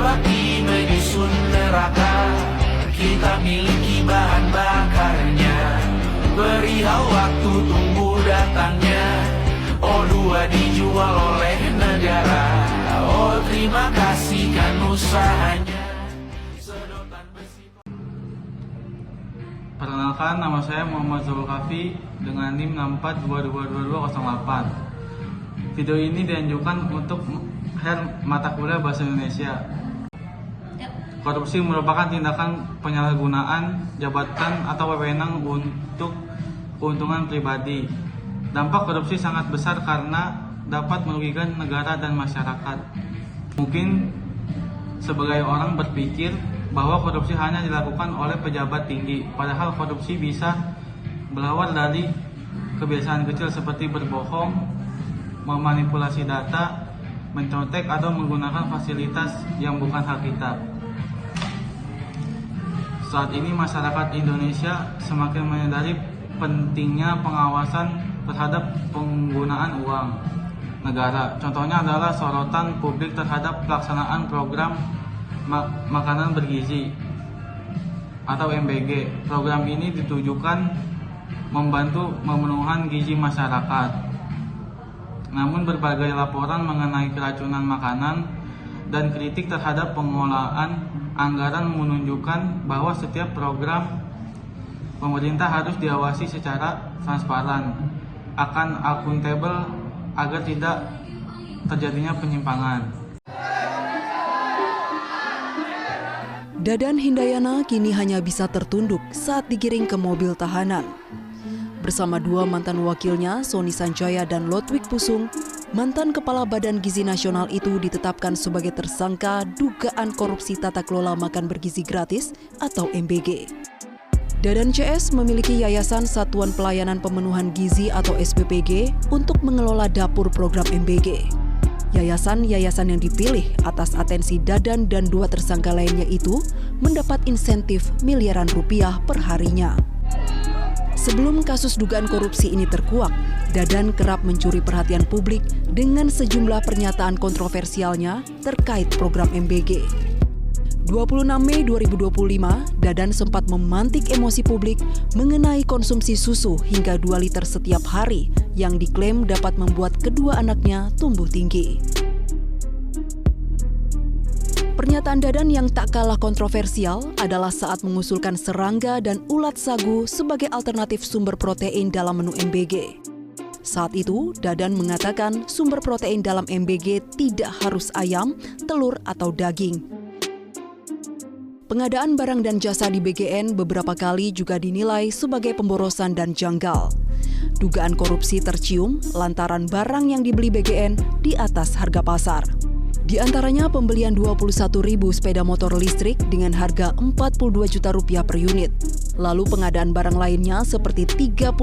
berbakti menyusun neraka. Kita miliki bahan bakarnya, beri waktu tunggu datangnya. O2 dijual oleh negara, oh terima kasih kan usahanya. Perkenalkan, nama saya Muhammad Zulkafi dengan NIM 64222208. Video ini dianjurkan untuk mata kuliah Bahasa Indonesia. Korupsi merupakan tindakan penyalahgunaan jabatan atau wewenang untuk keuntungan pribadi. Dampak korupsi sangat besar karena dapat merugikan negara dan masyarakat. Mungkin sebagai orang berpikir bahwa korupsi hanya dilakukan oleh pejabat tinggi, padahal korupsi bisa berawal dari kebiasaan kecil seperti berbohong, memanipulasi data, mencontek atau menggunakan fasilitas yang bukan hak kita. Saat ini masyarakat Indonesia semakin menyadari pentingnya pengawasan terhadap penggunaan uang negara. Contohnya adalah sorotan publik terhadap pelaksanaan program makanan bergizi atau MBG. Program ini ditujukan membantu memenuhi gizi masyarakat. Namun berbagai laporan mengenai keracunan makanan dan kritik terhadap pengelolaan anggaran menunjukkan bahwa setiap program pemerintah harus diawasi secara transparan, akan akuntabel agar tidak terjadinya penyimpangan. Dadan Hindayana kini hanya bisa tertunduk saat digiring ke mobil tahanan. Bersama dua mantan wakilnya, Sony Sanjaya dan Lodwig Pusung, mantan Kepala Badan Gizi Nasional itu ditetapkan sebagai tersangka dugaan korupsi tata kelola makan bergizi gratis atau MBG. Dadan CS memiliki Yayasan Satuan Pelayanan Pemenuhan Gizi atau SPPG untuk mengelola dapur program MBG. Yayasan-yayasan yang dipilih atas atensi Dadan dan dua tersangka lainnya itu mendapat insentif miliaran rupiah per harinya. Sebelum kasus dugaan korupsi ini terkuak, Dadan kerap mencuri perhatian publik dengan sejumlah pernyataan kontroversialnya terkait program MBG. 26 Mei 2025, Dadan sempat memantik emosi publik mengenai konsumsi susu hingga 2 liter setiap hari yang diklaim dapat membuat kedua anaknya tumbuh tinggi. Pernyataan Dadan yang tak kalah kontroversial adalah saat mengusulkan serangga dan ulat sagu sebagai alternatif sumber protein dalam menu MBG. Saat itu, Dadan mengatakan sumber protein dalam MBG tidak harus ayam, telur, atau daging. Pengadaan barang dan jasa di BGN beberapa kali juga dinilai sebagai pemborosan dan janggal. Dugaan korupsi tercium lantaran barang yang dibeli BGN di atas harga pasar. Di antaranya pembelian 21.000 sepeda motor listrik dengan harga 42 juta rupiah per unit. Lalu pengadaan barang lainnya seperti 32.000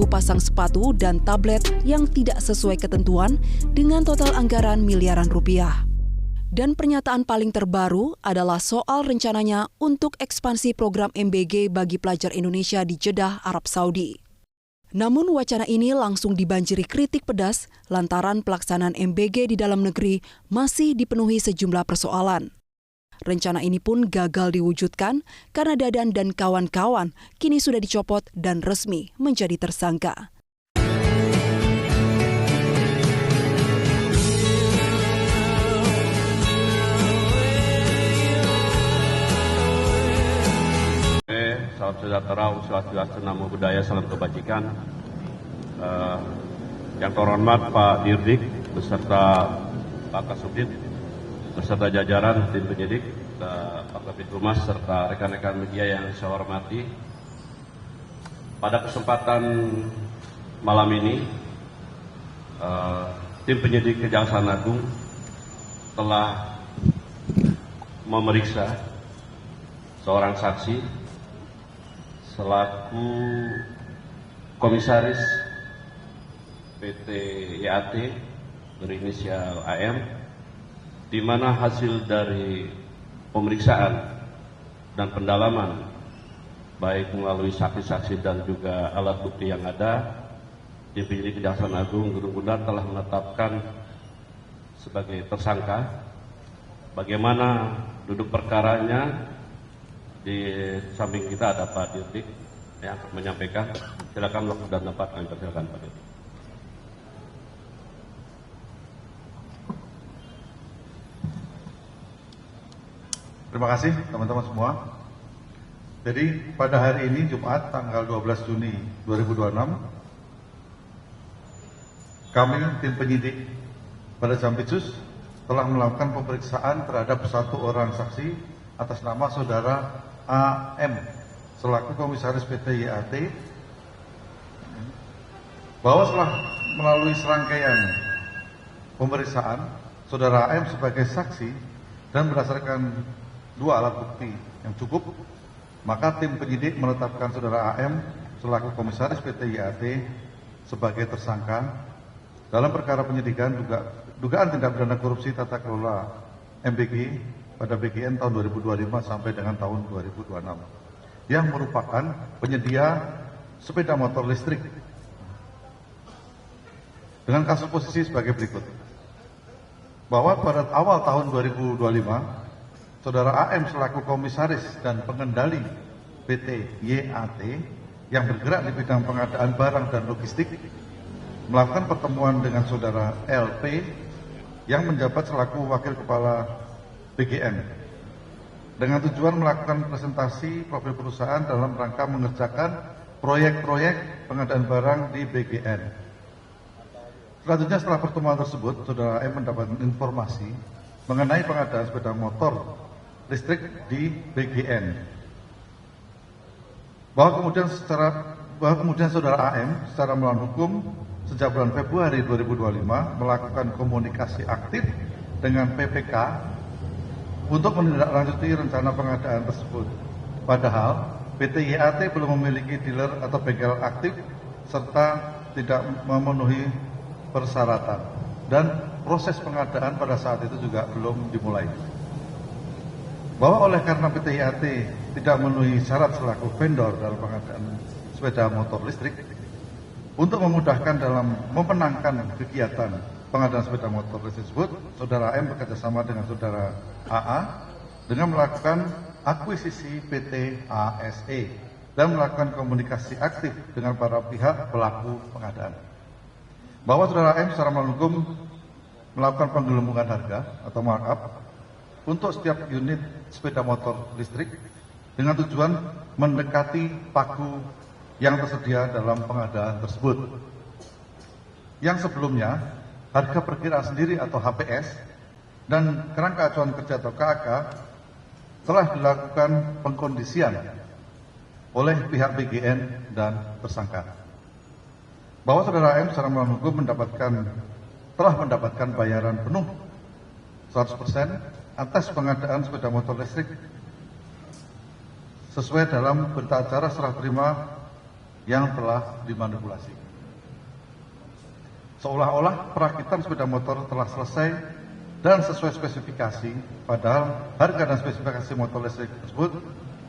pasang sepatu dan tablet yang tidak sesuai ketentuan dengan total anggaran miliaran rupiah. Dan pernyataan paling terbaru adalah soal rencananya untuk ekspansi program MBG bagi pelajar Indonesia di Jeddah, Arab Saudi. Namun wacana ini langsung dibanjiri kritik pedas lantaran pelaksanaan MBG di dalam negeri masih dipenuhi sejumlah persoalan. Rencana ini pun gagal diwujudkan karena Dadan dan kawan-kawan kini sudah dicopot dan resmi menjadi tersangka. Salam sejahtera, swastiastu, namo buddhaya, salam kebajikan. Yang terhormat Pak Dirdik beserta Pak Kasubdit beserta jajaran tim penyidik, Pak Kabid Humas serta rekan-rekan media yang saya hormati. Pada kesempatan malam ini, tim penyidik Kejaksaan Agung telah memeriksa seorang saksi selaku komisaris PT IAT berinisial AM, di mana hasil dari pemeriksaan dan pendalaman baik melalui saksi-saksi dan juga alat bukti yang ada, tim penyidik Kejaksaan Agung Gunung Kidul telah menetapkan sebagai tersangka bagaimana duduk perkaranya. Di samping kita ada Pak Dirdik yang akan menyampaikan. Silakan waktu dan tempat kami persilakan Pak Dirdik. Terima kasih teman-teman semua. Jadi pada hari ini Jumat tanggal 12 Juni 2026, kami tim penyidik pada Jampitsus telah melakukan pemeriksaan terhadap satu orang saksi atas nama saudara AM selaku Komisaris PT YAT, bahwa setelah melalui serangkaian pemeriksaan saudara AM sebagai saksi dan berdasarkan dua alat bukti yang cukup, maka tim penyidik menetapkan saudara AM selaku Komisaris PT YAT sebagai tersangka dalam perkara penyidikan dugaan tindak pidana korupsi tata kelola MBG pada BGN tahun 2025 sampai dengan tahun 2026 yang merupakan penyedia sepeda motor listrik dengan kasus posisi sebagai berikut, bahwa pada awal tahun 2025 saudara AM selaku komisaris dan pengendali PT YAT yang bergerak di bidang pengadaan barang dan logistik melakukan pertemuan dengan saudara LP yang menjabat selaku wakil kepala BGN dengan tujuan melakukan presentasi profil perusahaan dalam rangka mengerjakan proyek-proyek pengadaan barang di BGN. Selanjutnya setelah pertemuan tersebut, saudara M mendapatkan informasi mengenai pengadaan sepeda motor listrik di BGN. Bahwa kemudian saudara AM secara melawan hukum sejak bulan Februari 2025 melakukan komunikasi aktif dengan PPK untuk menindaklanjuti rencana pengadaan tersebut. Padahal PT YAT belum memiliki dealer atau bengkel aktif serta tidak memenuhi persyaratan dan proses pengadaan pada saat itu juga belum dimulai. Bahwa oleh karena PT YAT tidak memenuhi syarat selaku vendor dalam pengadaan sepeda motor listrik, untuk memudahkan dalam memenangkan kegiatan pengadaan sepeda motor listrik tersebut, saudara M bekerjasama dengan saudara AA dengan melakukan akuisisi PT ASE dan melakukan komunikasi aktif dengan para pihak pelaku pengadaan. Bahwa saudara M secara melakukan melakukan penggelembungan harga atau markup untuk setiap unit sepeda motor listrik dengan tujuan mendekati paku yang tersedia dalam pengadaan tersebut. Yang sebelumnya, harga perkiraan sendiri atau HPS dan kerangka acuan kerja atau KAK telah dilakukan pengkondisian oleh pihak BGN dan tersangka. Bahwa saudara M secara melawan hukum telah mendapatkan bayaran penuh 100% atas pengadaan sepeda motor listrik sesuai dalam berita acara serah terima yang telah dimanipulasi. Seolah-olah perakitan sepeda motor telah selesai dan sesuai spesifikasi, padahal harga dan spesifikasi motor listrik tersebut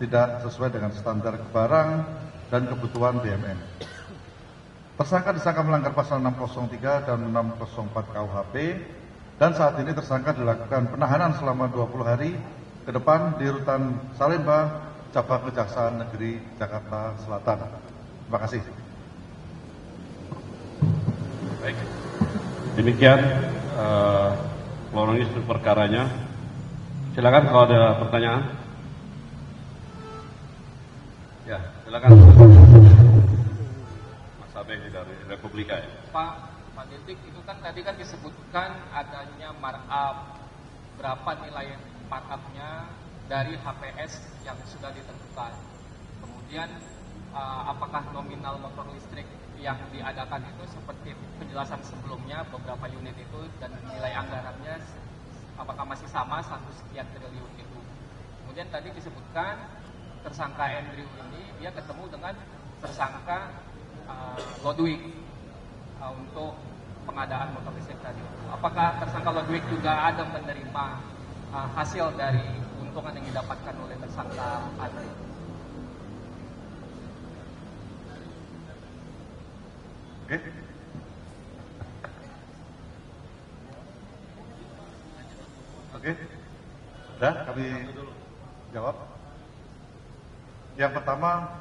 tidak sesuai dengan standar barang dan kebutuhan BMN. Tersangka disangka melanggar pasal 603 dan 604 KUHP, dan saat ini tersangka dilakukan penahanan selama 20 hari ke depan di Rutan Salemba, Cabang Kejaksaan Negeri Jakarta Selatan. Terima kasih. Baik, demikian kronologis perkaranya. Silakan kalau ada pertanyaan. Ya, silakan. Mas Abeng dari Republika ya. Pak Dirdik, itu kan tadi kan disebutkan adanya markup. Berapa nilai markupnya dari HPS yang sudah ditentukan? Kemudian apakah nominal motor listrik yang diadakan itu seperti penjelasan sebelumnya beberapa unit itu, dan nilai anggarannya apakah masih sama 1 sekian triliun itu? Kemudian tadi disebutkan tersangka Andrew ini dia ketemu dengan tersangka Lodwig untuk pengadaan motor listrik tadi. Apakah tersangka Lodwig juga ada menerima hasil dari keuntungan yang didapatkan oleh tersangka Andrew? Oke. Sudah kami jawab. Yang pertama,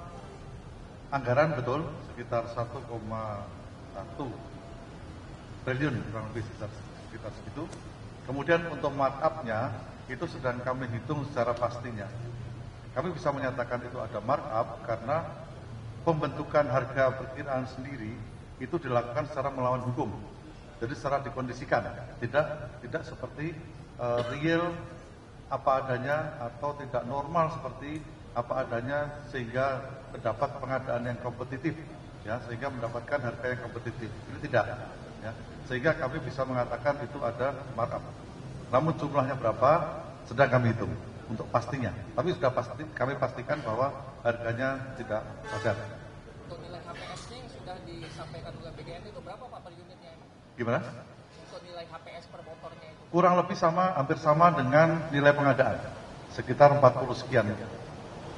anggaran betul sekitar 1,1 triliun kurang lebih sekitar segitu. Kemudian untuk markup-nya itu sedang kami hitung secara pastinya. Kami bisa menyatakan itu ada markup karena pembentukan harga perkiraan sendiri itu dilakukan secara melawan hukum. Jadi secara dikondisikan, tidak seperti real apa adanya atau tidak normal seperti apa adanya sehingga terdapat pengadaan yang kompetitif, ya, sehingga mendapatkan harga yang kompetitif. Ini tidak, ya, sehingga kami bisa mengatakan itu ada markup. Namun jumlahnya berapa sedang kami hitung untuk pastinya. Tapi sudah pasti kami pastikan bahwa harganya tidak wajar. Untuk nilai HPS-nya yang sudah disampaikan oleh BGN itu berapa Pak per unitnya? Gimana? Untuk nilai HPS per motornya itu? Kurang lebih sama, hampir sama dengan nilai pengadaan. Sekitar 40 sekian.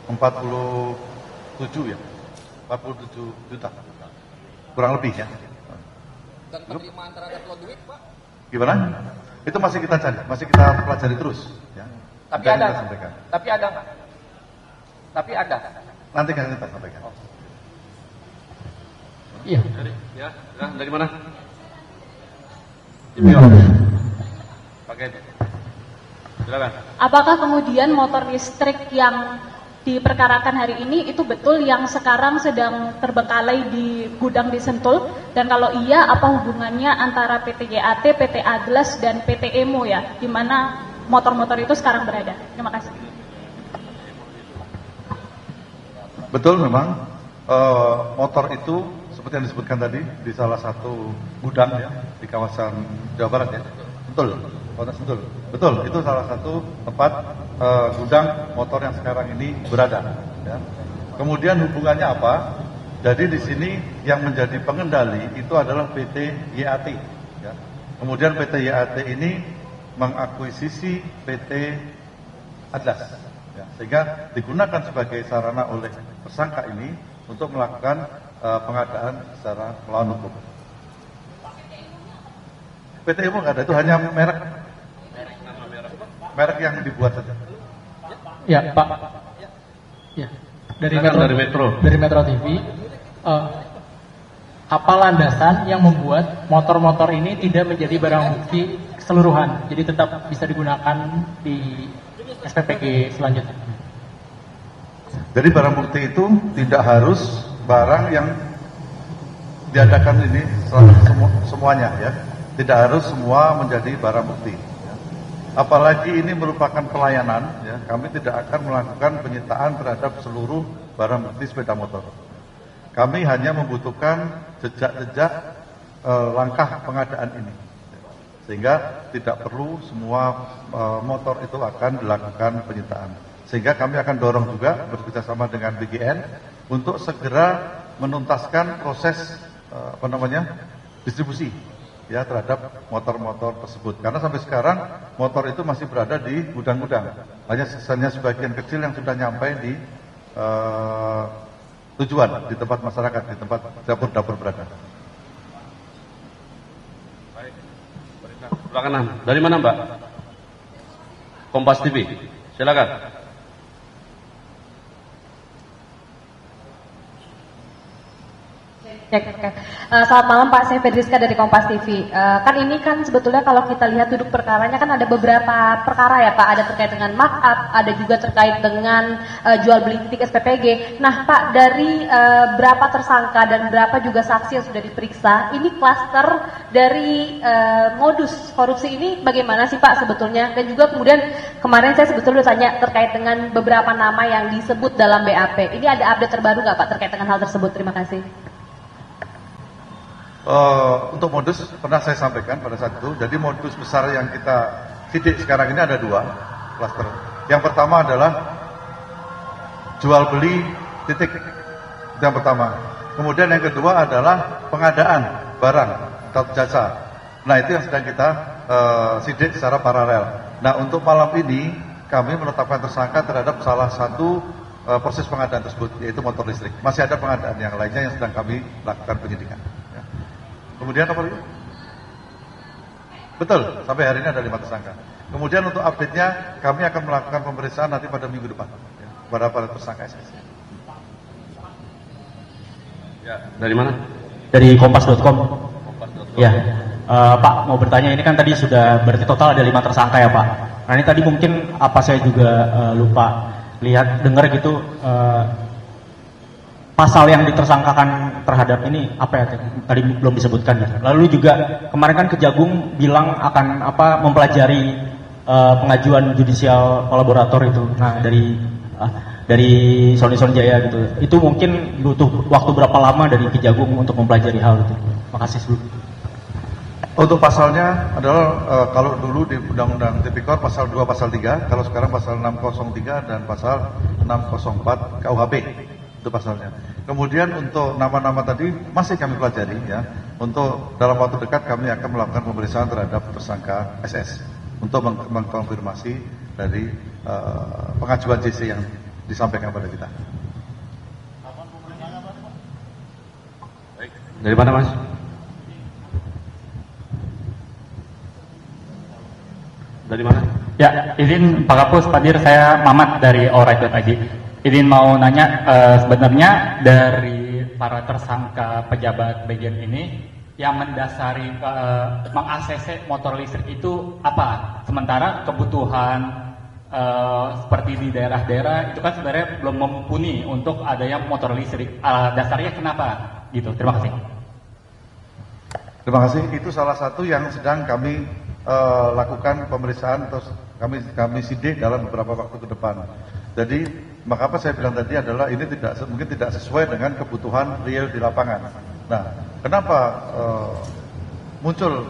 47 ya. 47 juta. Kurang lebih ya. Dan penerimaan terhadap Lodwig Pak? Gimana? Itu masih kita cari, masih kita pelajari terus. Ya. Tapi ada nggak? Tapi ada nggak? Tapi ada. Nanti kan kita sampaikan. Iya. Ya, dari mana? Pakai. Silakan. Apakah kemudian motor listrik yang diperkarakan hari ini itu betul yang sekarang sedang terbengkalai di gudang di Sentul? Dan kalau iya, apa hubungannya antara PT JAT, PT Aglas, dan PT Emo ya, di mana motor-motor itu sekarang berada? Terima kasih. Betul memang motor itu seperti yang disebutkan tadi di salah satu gudang ya di kawasan Jawa Barat ya. Betul, Kota Sentul. Betul, itu salah satu tempat gudang motor yang sekarang ini berada. Ya. Kemudian hubungannya apa? Jadi di sini yang menjadi pengendali itu adalah PT YAT. Ya. Kemudian PT YAT ini mengakuisisi PT Atlas. Ya. Sehingga digunakan sebagai sarana oleh tersangka ini untuk melakukan pengadaan secara melawan hukum. PT Emo nggak ada, itu hanya merek yang dibuat saja. Ya Pak, ya dari Metro TV. Apa landasan yang membuat motor-motor ini tidak menjadi barang bukti keseluruhan, jadi tetap bisa digunakan di SPPG selanjutnya? Jadi barang bukti itu tidak harus barang yang diadakan ini semuanya ya. Tidak harus semua menjadi barang bukti. Ya. Apalagi ini merupakan pelayanan, ya, kami tidak akan melakukan penyitaan terhadap seluruh barang bukti sepeda motor. Kami hanya membutuhkan jejak-jejak langkah pengadaan ini, sehingga tidak perlu semua motor itu akan dilakukan penyitaan. Sehingga kami akan dorong juga bekerjasama dengan BGN untuk segera menuntaskan proses distribusi ya terhadap motor-motor tersebut. Karena sampai sekarang motor itu masih berada di gudang-gudang. Hanya sebagian kecil yang sudah nyampe di tujuan, di tempat masyarakat, di tempat dapur-dapur berada. Baik. Silakan. Dari mana Mbak? Kompas TV. Silakan. Selamat malam Pak, saya Fedriska dari Kompas TV. Kan ini kan sebetulnya kalau kita lihat duduk perkaranya kan ada beberapa perkara ya Pak. Ada terkait dengan markup, ada juga terkait dengan jual beli titik SPPG. Nah Pak, dari berapa tersangka dan berapa juga saksi yang sudah diperiksa, ini klaster dari modus korupsi ini bagaimana sih Pak sebetulnya? Dan juga kemudian kemarin saya sebetulnya tanya terkait dengan beberapa nama yang disebut dalam BAP. Ini ada update terbaru nggak Pak terkait dengan hal tersebut? Terima kasih. Untuk modus pernah saya sampaikan pada saat itu. Jadi modus besar yang kita sidik sekarang ini ada dua klaster. Yang pertama adalah jual beli titik, itu yang pertama. Kemudian yang kedua adalah pengadaan barang atau jasa. Nah itu yang sedang kita sidik secara paralel. Nah untuk malam ini kami menetapkan tersangka terhadap salah satu proses pengadaan tersebut, yaitu motor listrik. Masih ada pengadaan yang lainnya yang sedang kami lakukan penyidikan. Kemudian apa lagi? Betul, sampai hari ini ada 5 tersangka. Kemudian untuk update-nya, kami akan melakukan pemeriksaan nanti pada minggu depan ya, pada tersangka SS. Ya, dari mana? Dari kompas.com. Ya, Pak mau bertanya, ini kan tadi sudah berarti total ada 5 tersangka ya Pak. Nah ini tadi mungkin apa saya juga lupa dengar gitu, pasal yang ditersangkakan terhadap ini apa ya tadi belum disebutkan gitu. Lalu juga kemarin kan Kejagung bilang akan mempelajari pengajuan judicial kolaborator itu. Nah dari Sony Jaya gitu. Itu mungkin butuh waktu berapa lama dari Kejagung untuk mempelajari hal itu? Makasih sebelumnya. Untuk pasalnya adalah kalau dulu di Undang-Undang Tipikor pasal 2 pasal 3, kalau sekarang pasal 603 dan pasal 604 KUHP itu pasalnya. Kemudian untuk nama-nama tadi masih kami pelajari ya. Untuk dalam waktu dekat kami akan melakukan pemeriksaan terhadap tersangka SS untuk mengkonfirmasi dari pengajuan JC yang disampaikan pada kita. Baik. Dari mana Mas? Dari mana? Ya, izin Pak Kapus, Pak Dir, saya Mamat dari Alright.id. Izin mau nanya, sebenarnya dari para tersangka pejabat bagian ini yang mendasari meng-ACC motor listrik itu apa? Sementara kebutuhan seperti di daerah-daerah itu kan sebenarnya belum mumpuni untuk adanya motor listrik. Dasarnya kenapa? Gitu. Terima kasih. Terima kasih. Itu salah satu yang sedang kami lakukan pemeriksaan, terus kami sidik dalam beberapa waktu ke depan. Jadi maka apa saya bilang tadi adalah ini mungkin tidak sesuai dengan kebutuhan real di lapangan. Nah, kenapa muncul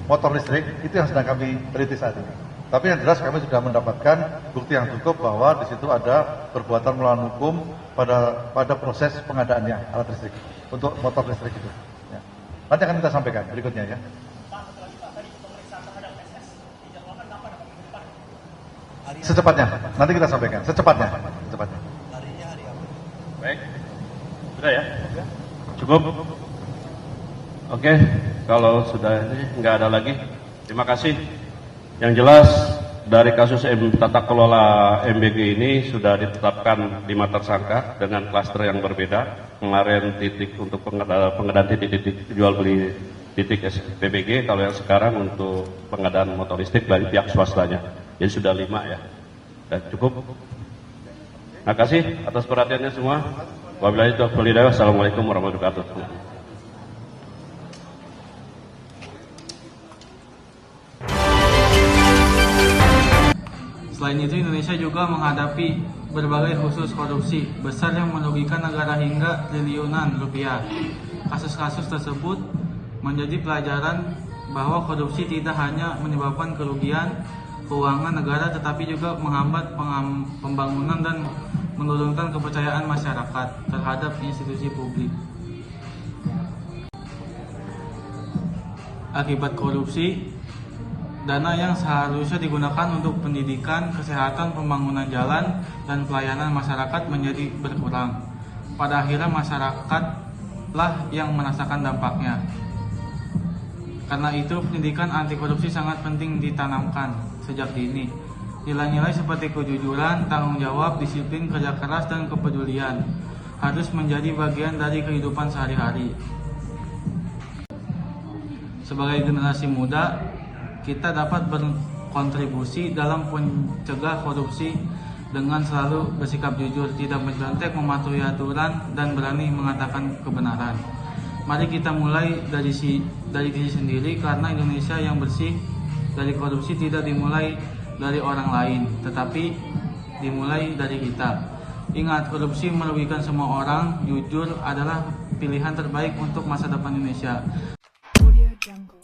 motor listrik itu yang sedang kami teliti saat ini. Tapi yang jelas kami sudah mendapatkan bukti yang cukup bahwa di situ ada perbuatan melawan hukum pada proses pengadaannya alat listrik untuk motor listrik itu. Ya. Nanti akan kita sampaikan berikutnya ya. Secepatnya, nanti kita sampaikan. Secepatnya. Baik. Sudah ya? Cukup? Oke, kalau sudah ini nggak ada lagi, terima kasih. Yang jelas dari kasus tata kelola MBG ini sudah ditetapkan 5 tersangka dengan klaster yang berbeda. Kemarin titik untuk pengadaan titik jual beli titik PBG, kalau yang sekarang untuk pengadaan motor listrik dari pihak swastanya. Jadi sudah 5 ya. Dan cukup. Terima kasih atas perhatiannya semua. Wabillahi taufiq wal hidayah. Wassalamualaikum warahmatullahi wabarakatuh. Selain itu, Indonesia juga menghadapi berbagai kasus korupsi besar yang merugikan negara hingga triliunan rupiah. Kasus-kasus tersebut menjadi pelajaran bahwa korupsi tidak hanya menyebabkan kerugian keuangan negara, tetapi juga menghambat pembangunan dan menurunkan kepercayaan masyarakat terhadap institusi publik. Akibat korupsi, dana yang seharusnya digunakan untuk pendidikan, kesehatan, pembangunan jalan, dan pelayanan masyarakat menjadi berkurang. Pada akhirnya masyarakatlah yang merasakan dampaknya. Karena itu, pendidikan anti korupsi sangat penting ditanamkan sejak dini. Nilai-nilai seperti kejujuran, tanggung jawab, disiplin, kerja keras, dan kepedulian harus menjadi bagian dari kehidupan sehari-hari. Sebagai generasi muda, kita dapat berkontribusi dalam mencegah korupsi dengan selalu bersikap jujur, tidak menyontek, mematuhi aturan, dan berani mengatakan kebenaran. Mari kita mulai dari diri sendiri, karena Indonesia yang bersih dari korupsi tidak dimulai dari orang lain, tetapi dimulai dari kita. Ingat, korupsi merugikan semua orang. Jujur adalah pilihan terbaik untuk masa depan Indonesia. Audio Jungle.